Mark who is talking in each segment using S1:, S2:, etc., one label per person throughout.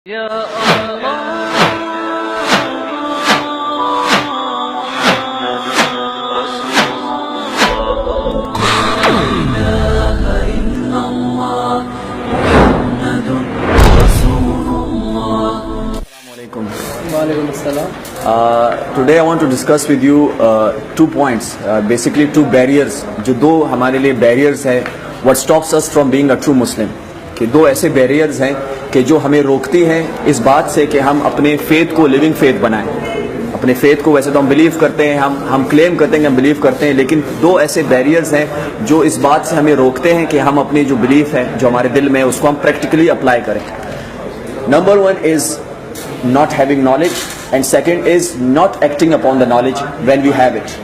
S1: یا اللہ
S2: Today I want to discuss with you 2 points, basically 2 barriers, جو دو ہمارے لیے barriers ہیں what stops us from being a true Muslim. کہ دو ایسے barriers ہیں کہ جو ہمیں روکتی ہیں اس بات سے کہ ہم اپنے faith کو living faith بنائیں. اپنے faith کو ویسے تو ہم believe کرتے ہیں, ہم claim کرتے ہیں کہ ہم believe کرتے ہیں, لیکن دو ایسے barriers ہیں جو اس بات سے ہمیں روکتے ہیں کہ ہم اپنی جو belief ہے جو ہمارے دل میں ہے اس کو ہم practically apply کریں. Number 1 is not having knowledge and second is not acting upon the knowledge when we have it.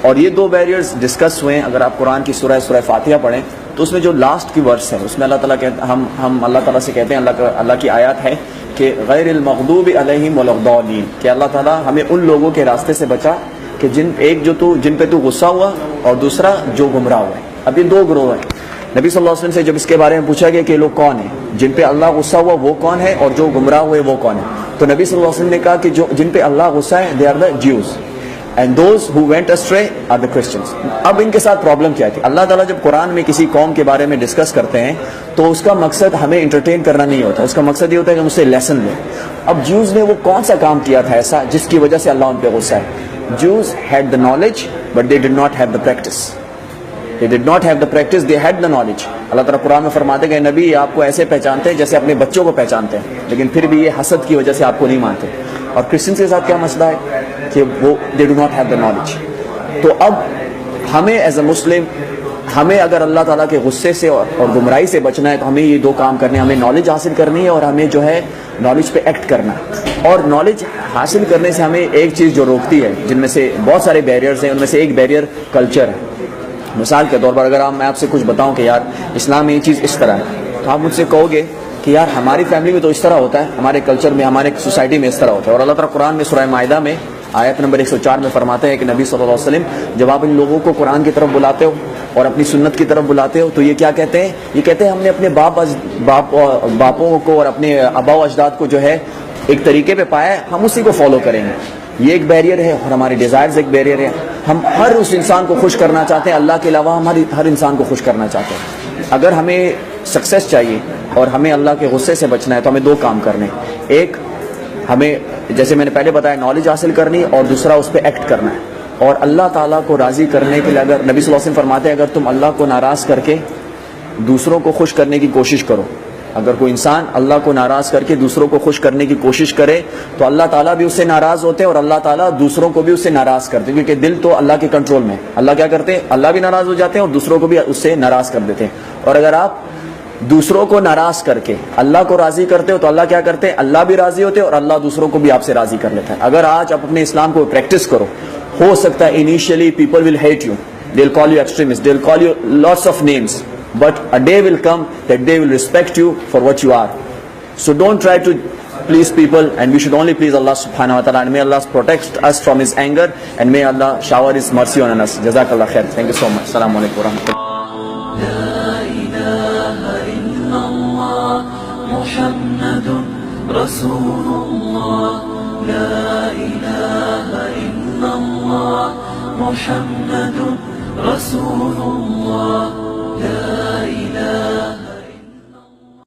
S2: اور یہ دو بیریئرز ڈسکس ہوئے ہیں. اگر آپ قرآن کی سورہ فاتحہ پڑھیں تو اس میں جو لاسٹ کی ورس ہے اس میں اللہ تعالیٰ کہتے ہم اللہ تعالیٰ سے کہتے ہیں, اللہ کی آیات ہے کہ غیر المغضوب علیہم ولا الضالین, کہ اللہ تعالیٰ ہمیں ان لوگوں کے راستے سے بچا کہ جن پہ تو غصہ ہوا اور دوسرا جو گمراہ ہوا ہے. اب یہ دو گروہ ہیں. نبی صلی اللہ علیہ وسلم سے جب اس کے بارے میں پوچھا گیا کہ یہ لوگ کون ہیں, جن پہ اللہ غصہ ہوا وہ کون ہے اور جو گمراہ ہوئے وہ کون ہے, تو نبی صلی اللہ علیہ وسلم نے کہا کہ جن پہ اللہ غصہ ہے they are the Jews and those who went astray are the Christians. اب ان کے ساتھ پرابلم کیا تھی. اللہ تعالیٰ جب قرآن میں کسی قوم کے بارے میں ڈسکس کرتے ہیں تو اس کا مقصد ہمیں انٹرٹین کرنا نہیں ہوتا, اس کا مقصد یہ ہوتا ہے کہ ہم اس سے لیسن لیں. اب جیوز نے وہ کون سا کام کیا تھا ایسا جس کی وجہ سے اللہ ان پہ غصہ ہے. Jews had the knowledge but they did not have the practice. They did not have the practice, they had the knowledge. اللہ تعالیٰ قرآن میں فرماتے کہ نبی آپ کو ایسے پہچانتے ہیں جیسے اپنے بچوں کو پہچانتے ہیں, لیکن پھر بھی یہ حسد کی وجہ سے آپ کو نہیں مانتے. اور کرسچنس کے ساتھ کیا مسئلہ ہے کہ وہ they do not have the knowledge. تو اب ہمیں ایز اے مسلم ہمیں اگر اللہ تعالیٰ کے غصے سے اور گمراہی سے بچنا ہے تو ہمیں یہ دو کام کرنے ہیں. ہمیں نالج حاصل کرنی ہے اور ہمیں جو ہے نالج پہ ایکٹ کرنا ہے. اور نالج حاصل کرنے سے ہمیں ایک چیز جو روکتی ہے, جن میں سے بہت سارے بیریئرز ہیں, ان میں سے ایک بیریئر کلچر ہے. مثال کے طور پر اگر میں آپ سے کچھ بتاؤں کہ یار اسلام میں یہ چیز اس طرح ہے تو آپ مجھ سے کہو گے کہ یار ہماری فیملی میں تو اس طرح ہوتا ہے, ہمارے کلچر میں ہمارے سوسائٹی میں اس طرح ہوتا ہے. اور اللہ تعالیٰ قرآن میں سورہ مائدہ میں آیت نمبر 104 میں فرماتے ہیں کہ نبی صلی اللہ علیہ وسلم جب آپ ان لوگوں کو قرآن کی طرف بلاتے ہو اور اپنی سنت کی طرف بلاتے ہو تو یہ کیا کہتے ہیں, یہ کہتے ہیں ہم نے اپنے باپوں کو اور اپنے آبا و اجداد کو جو ہے ایک طریقے پہ پایا ہے, ہم اسی کو فالو کریں گے. یہ ایک بیریئر ہے اور ہماری ڈیزائرز ایک بیریئر ہے. ہم ہر اس انسان کو خوش کرنا چاہتے ہیں, اللہ کے علاوہ ہم ہر انسان کو خوش کرنا چاہتے ہیں. اگر ہمیں سکسیس چاہیے اور ہمیں اللہ کے غصے سے بچنا ہے تو ہمیں دو کام کرنے. ایک ہمیں جیسے میں نے پہلے بتایا نالج حاصل کرنی, اور دوسرا اس پہ ایکٹ کرنا ہے. اور اللہ تعالیٰ کو راضی کرنے کے لیے اگر نبی صلی اللہ علیہ وسلم فرماتے ہیں اگر تم اللہ کو ناراض کر کے دوسروں کو خوش کرنے کی کوشش کرو, اگر کوئی انسان اللہ کو ناراض کر کے دوسروں کو خوش کرنے کی کوشش کرے تو اللہ تعالیٰ بھی اس سے ناراض ہوتے ہیں اور اللہ تعالیٰ دوسروں کو بھی اس سے ناراض کرتے ہیں, کیونکہ دل تو اللہ کے کنٹرول میں. اللہ کیا کرتے ہیں, اللہ بھی ناراض ہو جاتے ہیں اور دوسروں کو بھی اس سے ناراض کر دیتے ہیں. اور اگر آپ دوسروں کو ناراض کر کے اللہ کو راضی کرتے ہو تو اللہ کیا کرتے ہیں, اللہ بھی راضی ہوتے ہیں اور اللہ دوسروں کو بھی آپ سے راضی کر لیتا ہے. اگر آج آپ اپنے اسلام کو پریکٹس کرو, ہو سکتا ہے initially people will hate you, they will call you extremist, they will call you lots of names, but a day will come that they will respect you for what you are. So don't try to please people, and we should only please Allah subhanahu wa ta'ala, and may Allah protect us from his anger, and may Allah shower his mercy on us. Jazakallah khair. Thank you so much. Assalamu alaikum wa rahmatullah.
S1: لا إله إلا الله محمد رسول الله لا إله إلا الله محمد رسول الله لا إله